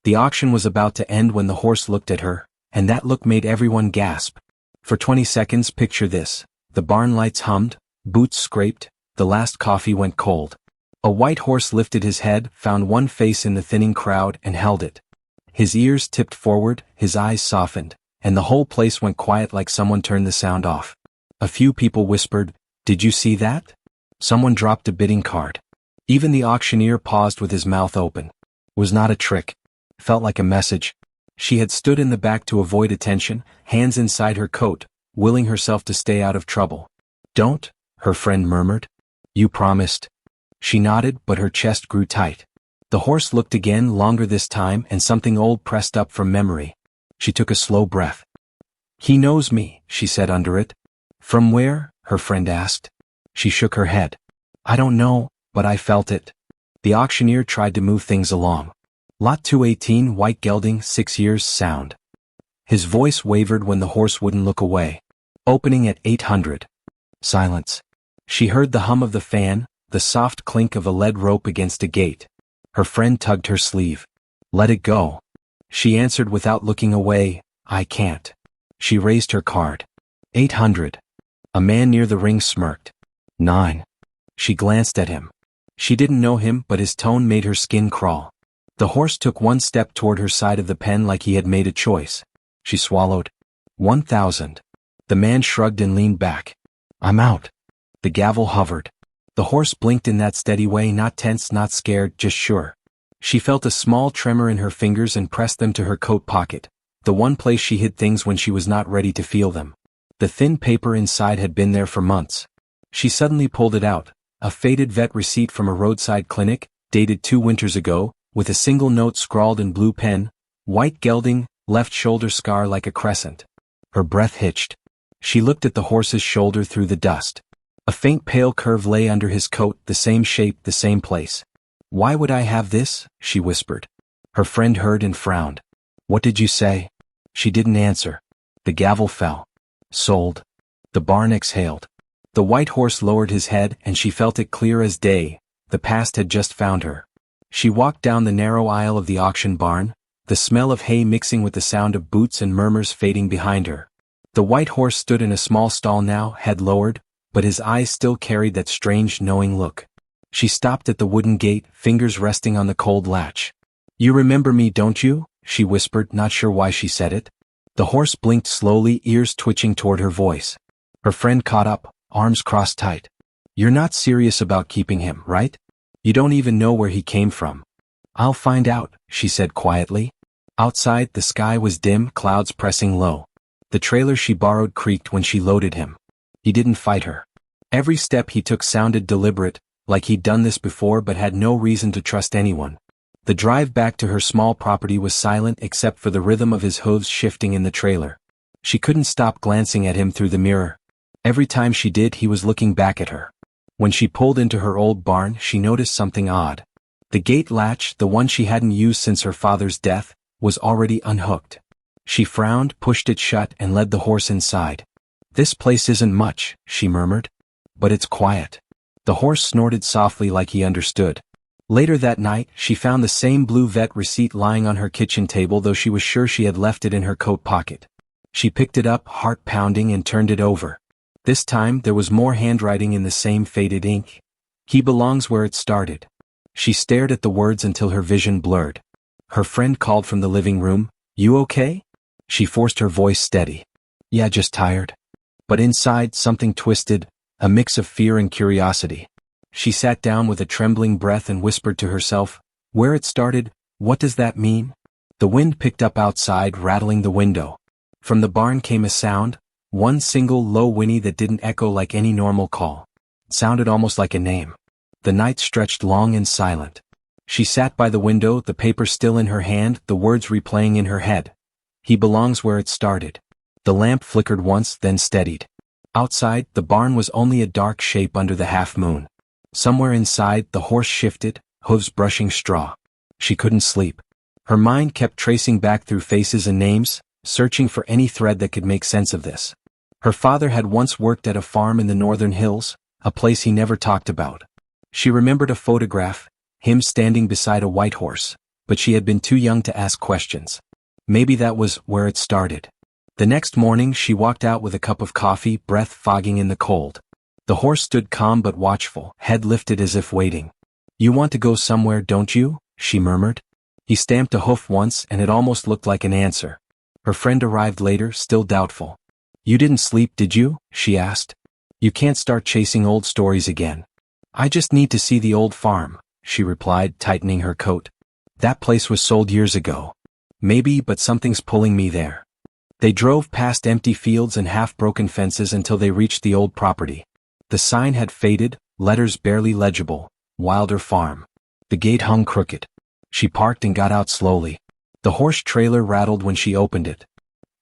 The auction was about to end when the horse looked at her, and that look made everyone gasp. For 20 seconds, picture this. The barn lights hummed, boots scraped, the last coffee went cold. A white horse lifted his head, found one face in the thinning crowd, and held it. His ears tipped forward, his eyes softened, and the whole place went quiet like someone turned the sound off. A few people whispered, "Did you see that?" Someone dropped a bidding card. Even the auctioneer paused with his mouth open. It was not a trick. Felt like a message. She had stood in the back to avoid attention, hands inside her coat, willing herself to stay out of trouble. "Don't," her friend murmured. "You promised." She nodded, but her chest grew tight. The horse looked again, longer this time, and something old pressed up from memory. She took a slow breath. "He knows me," she said under it. "From where?" her friend asked. She shook her head. "I don't know, but I felt it." The auctioneer tried to move things along. "Lot 218, white gelding, 6 years, sound." His voice wavered when the horse wouldn't look away. "Opening at 800. Silence. She heard the hum of the fan, the soft clink of a lead rope against a gate. Her friend tugged her sleeve. "Let it go." She answered without looking away, "I can't." She raised her card. 800. A man near the ring smirked. 9. She glanced at him. She didn't know him, but his tone made her skin crawl. The horse took one step toward her side of the pen like he had made a choice. She swallowed. 1000. The man shrugged and leaned back. "I'm out." The gavel hovered. The horse blinked in that steady way, not tense, not scared, just sure. She felt a small tremor in her fingers and pressed them to her coat pocket, the one place she hid things when she was not ready to feel them. The thin paper inside had been there for months. She suddenly pulled it out, a faded vet receipt from a roadside clinic, dated 2 winters ago, with a single note scrawled in blue pen, "White gelding, left shoulder scar like a crescent." Her breath hitched. She looked at the horse's shoulder through the dust. A faint pale curve lay under his coat, the same shape, the same place. "Why would I have this?" she whispered. Her friend heard and frowned. "What did you say?" She didn't answer. The gavel fell. "Sold." The barn exhaled. The white horse lowered his head and she felt it clear as day. The past had just found her. She walked down the narrow aisle of the auction barn, the smell of hay mixing with the sound of boots and murmurs fading behind her. The white horse stood in a small stall now, head lowered, but his eyes still carried that strange, knowing look. She stopped at the wooden gate, fingers resting on the cold latch. "You remember me, don't you?" she whispered, not sure why she said it. The horse blinked slowly, ears twitching toward her voice. Her friend caught up, arms crossed tight. "You're not serious about keeping him, right? You don't even know where he came from." "I'll find out," she said quietly. Outside, the sky was dim, clouds pressing low. The trailer she borrowed creaked when she loaded him. He didn't fight her. Every step he took sounded deliberate, like he'd done this before but had no reason to trust anyone. The drive back to her small property was silent except for the rhythm of his hooves shifting in the trailer. She couldn't stop glancing at him through the mirror. Every time she did, he was looking back at her. When she pulled into her old barn, she noticed something odd. The gate latch, the one she hadn't used since her father's death, was already unhooked. She frowned, pushed it shut, and led the horse inside. "This place isn't much," she murmured. "But it's quiet." The horse snorted softly like he understood. Later that night, she found the same blue vet receipt lying on her kitchen table, though she was sure she had left it in her coat pocket. She picked it up, heart pounding, and turned it over. This time, there was more handwriting in the same faded ink. "He belongs where it started." She stared at the words until her vision blurred. Her friend called from the living room, "You okay?" She forced her voice steady. "Yeah, just tired." But inside, something twisted, a mix of fear and curiosity. She sat down with a trembling breath and whispered to herself, "Where it started, what does that mean?" The wind picked up outside, rattling the window. From the barn came a sound, one single low whinny that didn't echo like any normal call. It sounded almost like a name. The night stretched long and silent. She sat by the window, the paper still in her hand, the words replaying in her head. "He belongs where it started." The lamp flickered once, then steadied. Outside, the barn was only a dark shape under the half-moon. Somewhere inside, the horse shifted, hooves brushing straw. She couldn't sleep. Her mind kept tracing back through faces and names, searching for any thread that could make sense of this. Her father had once worked at a farm in the northern hills, a place he never talked about. She remembered a photograph, him standing beside a white horse, but she had been too young to ask questions. Maybe that was where it started. The next morning she walked out with a cup of coffee, breath fogging in the cold. The horse stood calm but watchful, head lifted as if waiting. "You want to go somewhere, don't you?" she murmured. He stamped a hoof once and it almost looked like an answer. Her friend arrived later, still doubtful. "You didn't sleep, did you?" she asked. "You can't start chasing old stories again." "I just need to see the old farm," she replied, tightening her coat. "That place was sold years ago." "Maybe, but something's pulling me there." They drove past empty fields and half-broken fences until they reached the old property. The sign had faded, letters barely legible, Wilder Farm. The gate hung crooked. She parked and got out slowly. The horse trailer rattled when she opened it.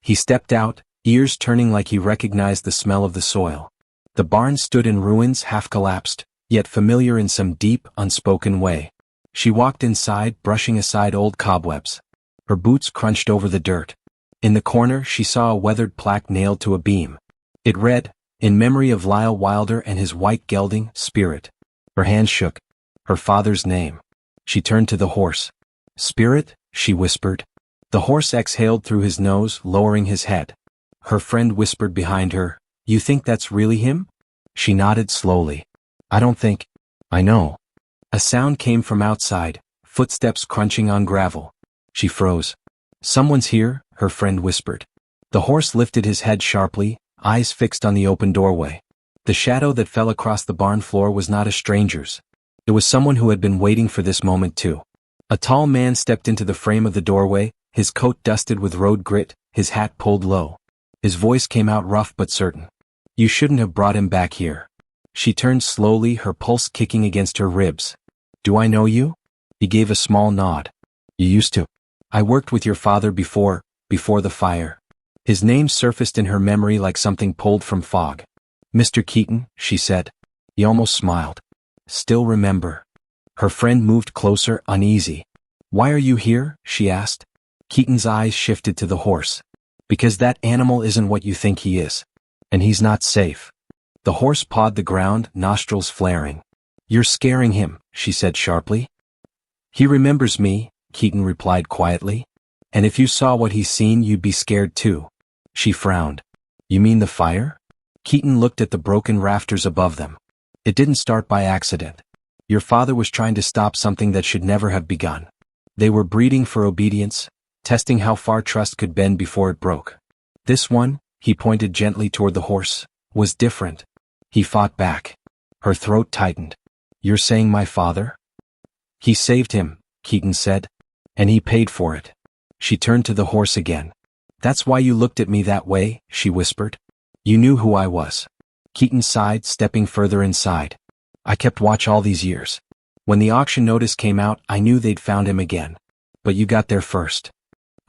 He stepped out, ears turning like he recognized the smell of the soil. The barn stood in ruins, half-collapsed, yet familiar in some deep, unspoken way. She walked inside, brushing aside old cobwebs. Her boots crunched over the dirt. In the corner she saw a weathered plaque nailed to a beam. It read, "In memory of Lyle Wilder and his white gelding, Spirit." Her hand shook. Her father's name. She turned to the horse. "Spirit?" she whispered. The horse exhaled through his nose, lowering his head. Her friend whispered behind her, "You think that's really him?" She nodded slowly. "I don't think." "I know." A sound came from outside, footsteps crunching on gravel. She froze. "Someone's here," her friend whispered. The horse lifted his head sharply, eyes fixed on the open doorway. The shadow that fell across the barn floor was not a stranger's. It was someone who had been waiting for this moment too. A tall man stepped into the frame of the doorway, his coat dusted with road grit, his hat pulled low. His voice came out rough but certain. "You shouldn't have brought him back here." She turned slowly, her pulse kicking against her ribs. "Do I know you?" He gave a small nod. "You used to. I worked with your father before the fire." His name surfaced in her memory like something pulled from fog. "Mr. Keaton," she said. He almost smiled. "Still remember." Her friend moved closer, uneasy. "Why are you here?" she asked. Keaton's eyes shifted to the horse. "Because that animal isn't what you think he is. And he's not safe." The horse pawed the ground, nostrils flaring. "You're scaring him," she said sharply. "He remembers me," Keaton replied quietly. "And if you saw what he's seen, you'd be scared too." She frowned. "You mean the fire?" Keaton looked at the broken rafters above them. "It didn't start by accident. Your father was trying to stop something that should never have begun. They were breeding for obedience, testing how far trust could bend before it broke. This one," he pointed gently toward the horse, "was different." He fought back. Her throat tightened. "You're saying my father?" "He saved him," Keaton said. "And he paid for it." She turned to the horse again. "That's why you looked at me that way," she whispered. "You knew who I was." Keaton sighed, stepping further inside. "I kept watch all these years. When the auction notice came out, I knew they'd found him again. But you got there first."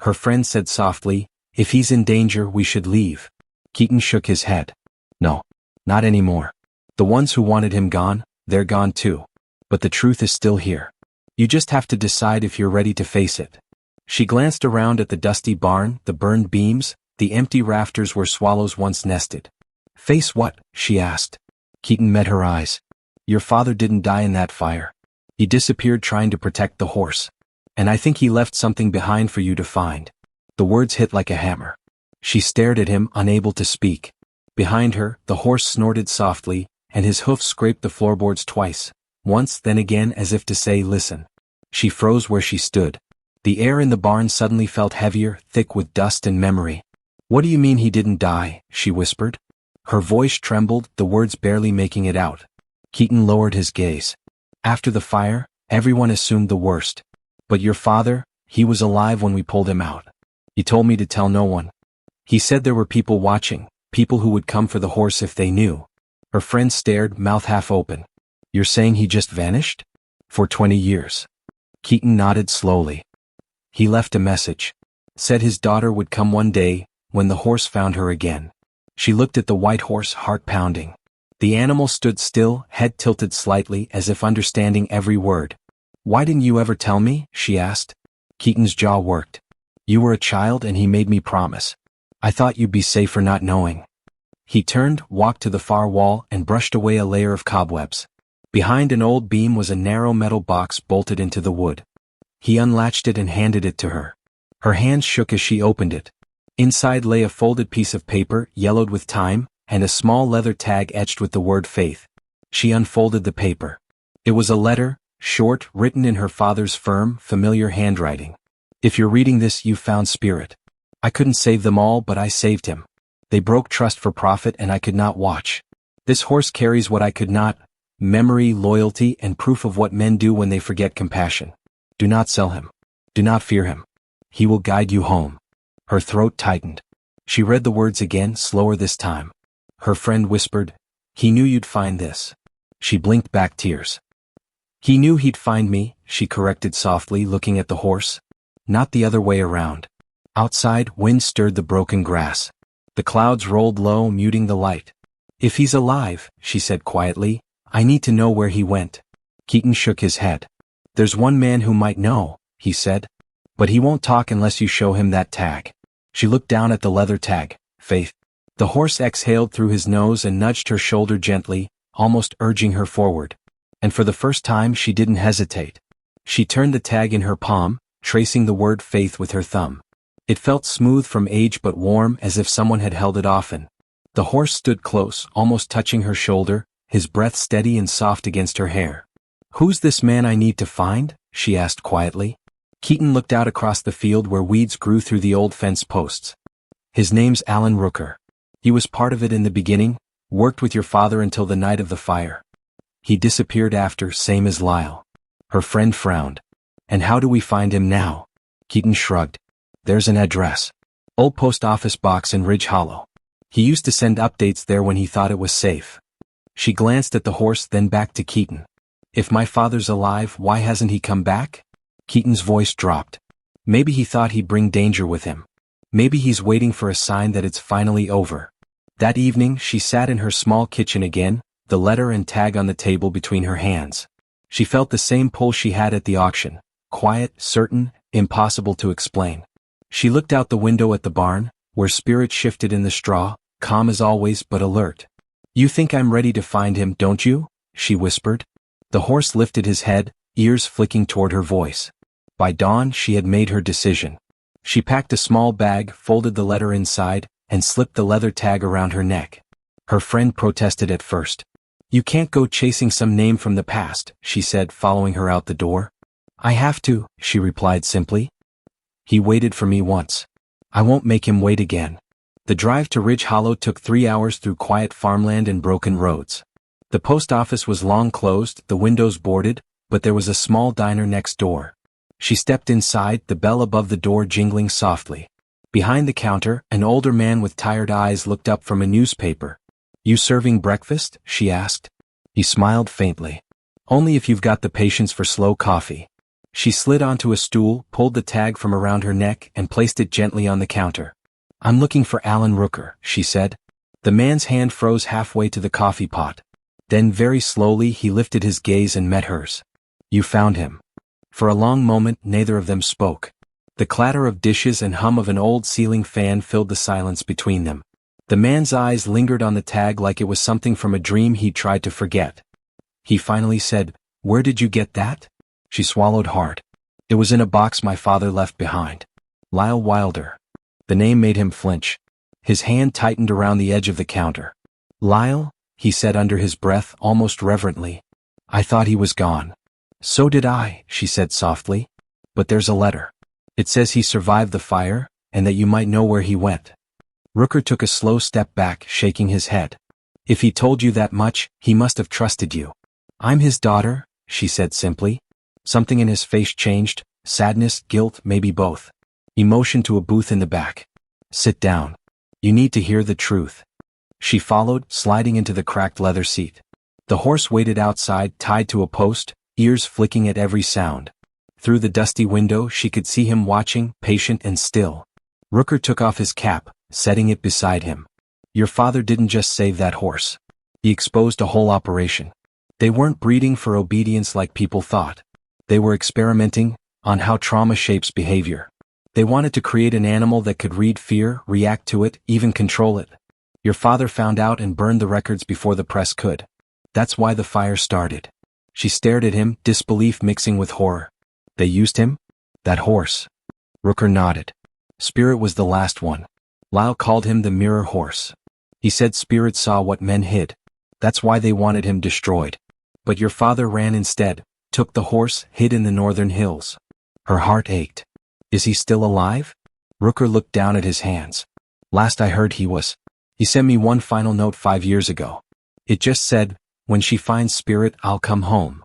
Her friend said softly, "If he's in danger, we should leave." Keaton shook his head. "No, not anymore. The ones who wanted him gone, they're gone too. But the truth is still here. You just have to decide if you're ready to face it." She glanced around at the dusty barn, the burned beams, the empty rafters where swallows once nested. "Face what?" she asked. Keaton met her eyes. "Your father didn't die in that fire. He disappeared trying to protect the horse. And I think he left something behind for you to find." The words hit like a hammer. She stared at him, unable to speak. Behind her, the horse snorted softly, and his hoofs scraped the floorboards twice, once then again as if to say, "Listen." She froze where she stood. The air in the barn suddenly felt heavier, thick with dust and memory. "What do you mean he didn't die?" she whispered. Her voice trembled, the words barely making it out. Keaton lowered his gaze. "After the fire, everyone assumed the worst. But your father, he was alive when we pulled him out. He told me to tell no one. He said there were people watching, people who would come for the horse if they knew." Her friend stared, mouth half open. "You're saying he just vanished?" "For 20 years. Keaton nodded slowly. "He left a message. Said his daughter would come one day, when the horse found her again." She looked at the white horse, heart pounding. The animal stood still, head tilted slightly, as if understanding every word. "Why didn't you ever tell me?" she asked. Keaton's jaw worked. "You were a child and he made me promise. I thought you'd be safer not knowing." He turned, walked to the far wall, and brushed away a layer of cobwebs. Behind an old beam was a narrow metal box bolted into the wood. He unlatched it and handed it to her. Her hands shook as she opened it. Inside lay a folded piece of paper, yellowed with time, and a small leather tag etched with the word faith. She unfolded the paper. It was a letter, short, written in her father's firm, familiar handwriting. If you're reading this, you've found Spirit. I couldn't save them all, but I saved him. They broke trust for profit and I could not watch. This horse carries what I could not: memory, loyalty, and proof of what men do when they forget compassion. Do not sell him. Do not fear him. He will guide you home. Her throat tightened. She read the words again, slower this time. Her friend whispered, "He knew you'd find this." She blinked back tears. "He knew he'd find me," she corrected softly, looking at the horse. "Not the other way around." Outside, wind stirred the broken grass. The clouds rolled low, muting the light. "If he's alive," she said quietly, "I need to know where he went." Keaton shook his head. "There's one man who might know," he said. "But he won't talk unless you show him that tag." She looked down at the leather tag. Faith. The horse exhaled through his nose and nudged her shoulder gently, almost urging her forward. And for the first time she didn't hesitate. She turned the tag in her palm, tracing the word faith with her thumb. It felt smooth from age but warm, as if someone had held it often. The horse stood close, almost touching her shoulder, his breath steady and soft against her hair. "Who's this man I need to find?" she asked quietly. Keaton looked out across the field where weeds grew through the old fence posts. "His name's Alan Rooker. He was part of it in the beginning, worked with your father until the night of the fire. He disappeared after, same as Lyle." Her friend frowned. "And how do we find him now?" Keaton shrugged. "There's an address. Old post office box in Ridge Hollow. He used to send updates there when he thought it was safe." She glanced at the horse, then back to Keaton. "If my father's alive, why hasn't he come back?" Keaton's voice dropped. "Maybe he thought he'd bring danger with him. Maybe he's waiting for a sign that it's finally over." That evening, she sat in her small kitchen again, the letter and tag on the table between her hands. She felt the same pull she had at the auction. Quiet, certain, impossible to explain. She looked out the window at the barn, where Spirit shifted in the straw, calm as always but alert. "You think I'm ready to find him, don't you?" she whispered. The horse lifted his head, ears flicking toward her voice. By dawn, she had made her decision. She packed a small bag, folded the letter inside, and slipped the leather tag around her neck. Her friend protested at first. "You can't go chasing some name from the past," she said, following her out the door. "I have to," she replied simply. "He waited for me once. I won't make him wait again." The drive to Ridge Hollow took 3 hours through quiet farmland and broken roads. The post office was long closed, the windows boarded, but there was a small diner next door. She stepped inside, the bell above the door jingling softly. Behind the counter, an older man with tired eyes looked up from a newspaper. "You serving breakfast?" she asked. He smiled faintly. "Only if you've got the patience for slow coffee." She slid onto a stool, pulled the tag from around her neck, and placed it gently on the counter. "I'm looking for Alan Rooker," she said. The man's hand froze halfway to the coffee pot. Then very slowly he lifted his gaze and met hers. "You found him." For a long moment neither of them spoke. The clatter of dishes and hum of an old ceiling fan filled the silence between them. The man's eyes lingered on the tag like it was something from a dream he'd tried to forget. He finally said, "Where did you get that?" She swallowed hard. "It was in a box my father left behind. Lyle Wilder." The name made him flinch. His hand tightened around the edge of the counter. "Lyle?" he said under his breath, almost reverently. "I thought he was gone." "So did I," she said softly. "But there's a letter. It says he survived the fire, and that you might know where he went." Rooker took a slow step back, shaking his head. "If he told you that much, he must have trusted you." "I'm his daughter," she said simply. Something in his face changed, sadness, guilt, maybe both. He motioned to a booth in the back. "Sit down. You need to hear the truth." She followed, sliding into the cracked leather seat. The horse waited outside, tied to a post, ears flicking at every sound. Through the dusty window she could see him watching, patient and still. Rooker took off his cap, setting it beside him. "Your father didn't just save that horse. He exposed a whole operation. They weren't breeding for obedience like people thought. They were experimenting on how trauma shapes behavior. They wanted to create an animal that could read fear, react to it, even control it. Your father found out and burned the records before the press could. That's why the fire started." She stared at him, disbelief mixing with horror. "They used him?" That horse. Rooker nodded. Spirit was the last one. Lyle called him the mirror horse. He said Spirit saw what men hid. That's why they wanted him destroyed. But your father ran instead, took the horse, hid in the northern hills. Her heart ached. Is he still alive? Rooker looked down at his hands. Last I heard he was. He sent me one final note 5 years ago. It just said, when she finds Spirit, I'll come home.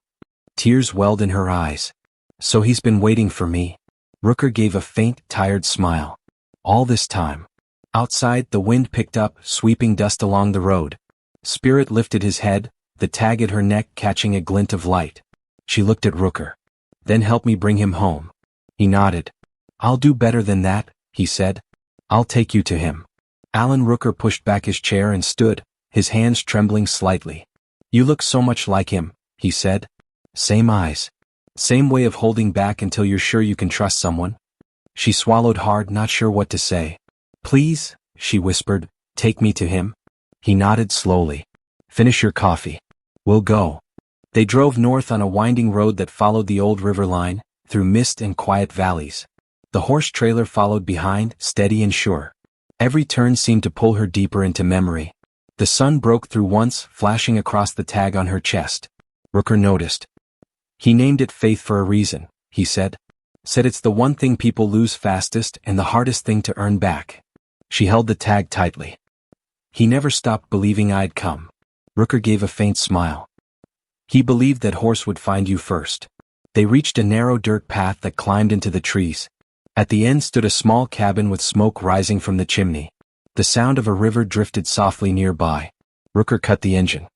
Tears welled in her eyes. So he's been waiting for me. Rooker gave a faint, tired smile. All this time. Outside, the wind picked up, sweeping dust along the road. Spirit lifted his head, the tag at her neck catching a glint of light. She looked at Rooker. Then help me bring him home. He nodded. I'll do better than that, he said. I'll take you to him. Alan Rooker pushed back his chair and stood, his hands trembling slightly. You look so much like him, he said. Same eyes. Same way of holding back until you're sure you can trust someone. She swallowed hard, not sure what to say. Please, she whispered, take me to him. He nodded slowly. Finish your coffee. We'll go. They drove north on a winding road that followed the old river line, through mist and quiet valleys. The horse trailer followed behind, steady and sure. Every turn seemed to pull her deeper into memory. The sun broke through once, flashing across the tag on her chest. Rooker noticed. He named it Faith for a reason, he said. Said it's the one thing people lose fastest and the hardest thing to earn back. She held the tag tightly. He never stopped believing I'd come. Rooker gave a faint smile. He believed that horse would find you first. They reached a narrow dirt path that climbed into the trees. At the end stood a small cabin with smoke rising from the chimney. The sound of a river drifted softly nearby. Rooker cut the engine.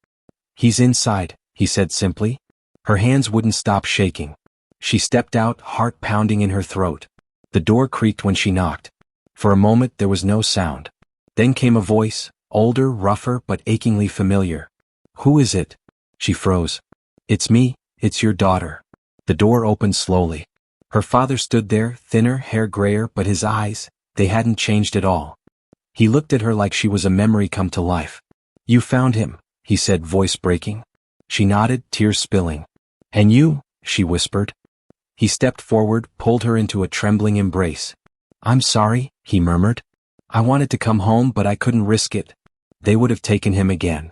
He's inside, he said simply. Her hands wouldn't stop shaking. She stepped out, heart pounding in her throat. The door creaked when she knocked. For a moment there was no sound. Then came a voice, older, rougher, but achingly familiar. Who is it? She froze. It's me, it's your daughter. The door opened slowly. Her father stood there, thinner, hair grayer, but his eyes, they hadn't changed at all. He looked at her like she was a memory come to life. You found him, he said, voice breaking. She nodded, tears spilling. And you, she whispered. He stepped forward, pulled her into a trembling embrace. I'm sorry, he murmured. I wanted to come home but I couldn't risk it. They would have taken him again.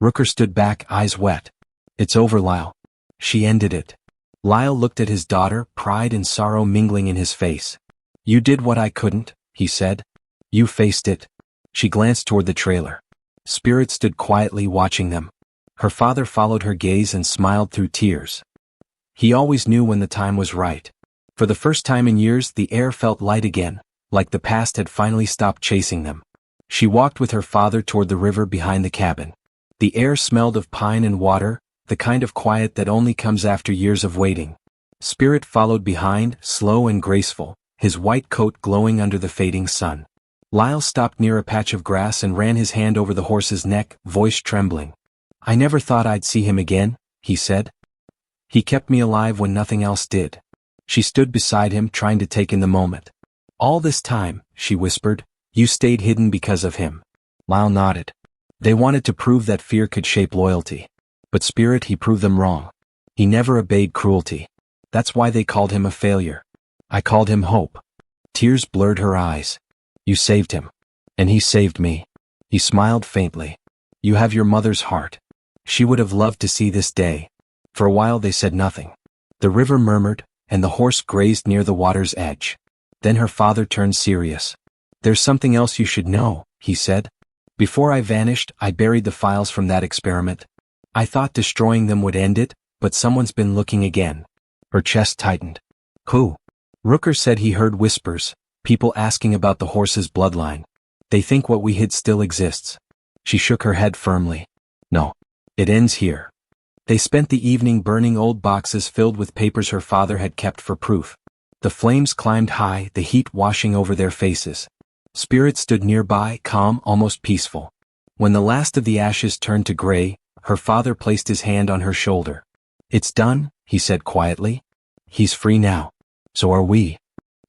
Rooker stood back, eyes wet. It's over, Lyle. She ended it. Lyle looked at his daughter, pride and sorrow mingling in his face. You did what I couldn't, he said. You faced it. She glanced toward the trailer. Spirit stood quietly watching them. Her father followed her gaze and smiled through tears. He always knew when the time was right. For the first time in years the air felt light again, like the past had finally stopped chasing them. She walked with her father toward the river behind the cabin. The air smelled of pine and water, the kind of quiet that only comes after years of waiting. Spirit followed behind, slow and graceful, his white coat glowing under the fading sun. Lyle stopped near a patch of grass and ran his hand over the horse's neck, voice trembling. I never thought I'd see him again, he said. He kept me alive when nothing else did. She stood beside him, trying to take in the moment. All this time, she whispered, you stayed hidden because of him. Lyle nodded. They wanted to prove that fear could shape loyalty. But Spirit, he proved them wrong. He never obeyed cruelty. That's why they called him a failure. I called him hope. Tears blurred her eyes. You saved him. And he saved me. He smiled faintly. You have your mother's heart. She would have loved to see this day. For a while they said nothing. The river murmured, and the horse grazed near the water's edge. Then her father turned serious. There's something else you should know, he said. Before I vanished, I buried the files from that experiment. I thought destroying them would end it, but someone's been looking again. Her chest tightened. Who? Rooker said he heard whispers, people asking about the horse's bloodline. They think what we hid still exists. She shook her head firmly. No. It ends here. They spent the evening burning old boxes filled with papers her father had kept for proof. The flames climbed high, the heat washing over their faces. Spirit stood nearby, calm, almost peaceful. When the last of the ashes turned to gray, her father placed his hand on her shoulder. It's done, he said quietly. He's free now. So are we.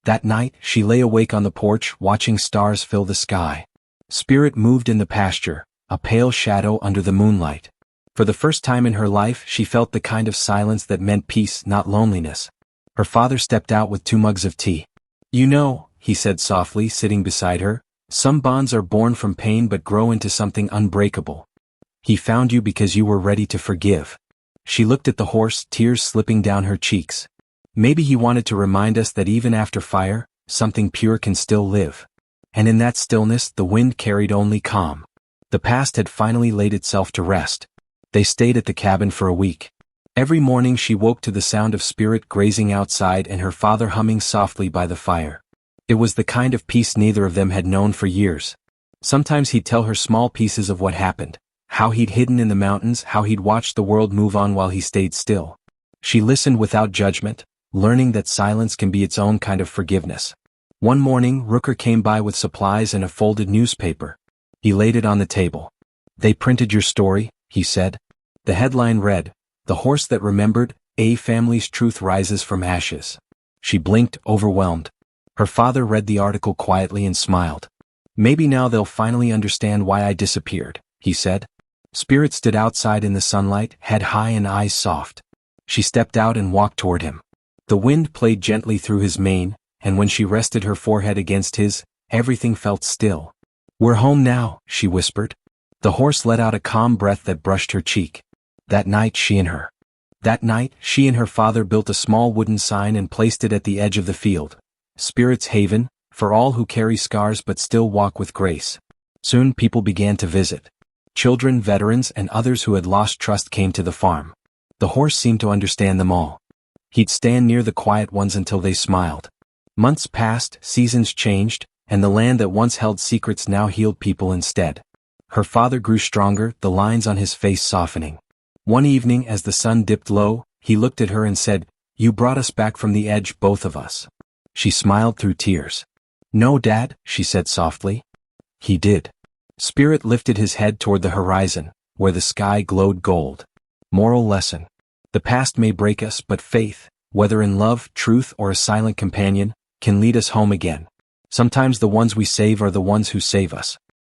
That night, she lay awake on the porch, watching stars fill the sky. Spirit moved in the pasture, a pale shadow under the moonlight. For the first time in her life, she felt the kind of silence that meant peace, not loneliness. Her father stepped out with 2 mugs of tea. "You know," he said softly, sitting beside her, "some bonds are born from pain but grow into something unbreakable. He found you because you were ready to forgive." She looked at the horse, tears slipping down her cheeks. Maybe he wanted to remind us that even after fire, something pure can still live. And in that stillness, the wind carried only calm. The past had finally laid itself to rest. They stayed at the cabin for a week. Every morning she woke to the sound of Spirit grazing outside and her father humming softly by the fire. It was the kind of peace neither of them had known for years. Sometimes he'd tell her small pieces of what happened, how he'd hidden in the mountains, how he'd watched the world move on while he stayed still. She listened without judgment, learning that silence can be its own kind of forgiveness. One morning, Rooker came by with supplies and a folded newspaper. He laid it on the table. "They printed your story," he said. The headline read, "The Horse That Remembered, A Family's Truth Rises from Ashes." She blinked, overwhelmed. Her father read the article quietly and smiled. "Maybe now they'll finally understand why I disappeared," he said. Spirit stood outside in the sunlight, head high and eyes soft. She stepped out and walked toward him. The wind played gently through his mane, and when she rested her forehead against his, everything felt still. "We're home now," she whispered. The horse let out a calm breath that brushed her cheek. That night she and her father built a small wooden sign and placed it at the edge of the field. "Spirit's Haven, for all who carry scars but still walk with grace." Soon people began to visit. Children, veterans, and others who had lost trust came to the farm. The horse seemed to understand them all. He'd stand near the quiet ones until they smiled. Months passed, seasons changed, and the land that once held secrets now healed people instead. Her father grew stronger, the lines on his face softening. One evening as the sun dipped low, he looked at her and said, "You brought us back from the edge, both of us." She smiled through tears. "No, Dad," she said softly. He did. Spirit lifted his head toward the horizon, where the sky glowed gold. Moral lesson. The past may break us, but faith, whether in love, truth, or a silent companion, can lead us home again. Sometimes the ones we save are the ones who save us.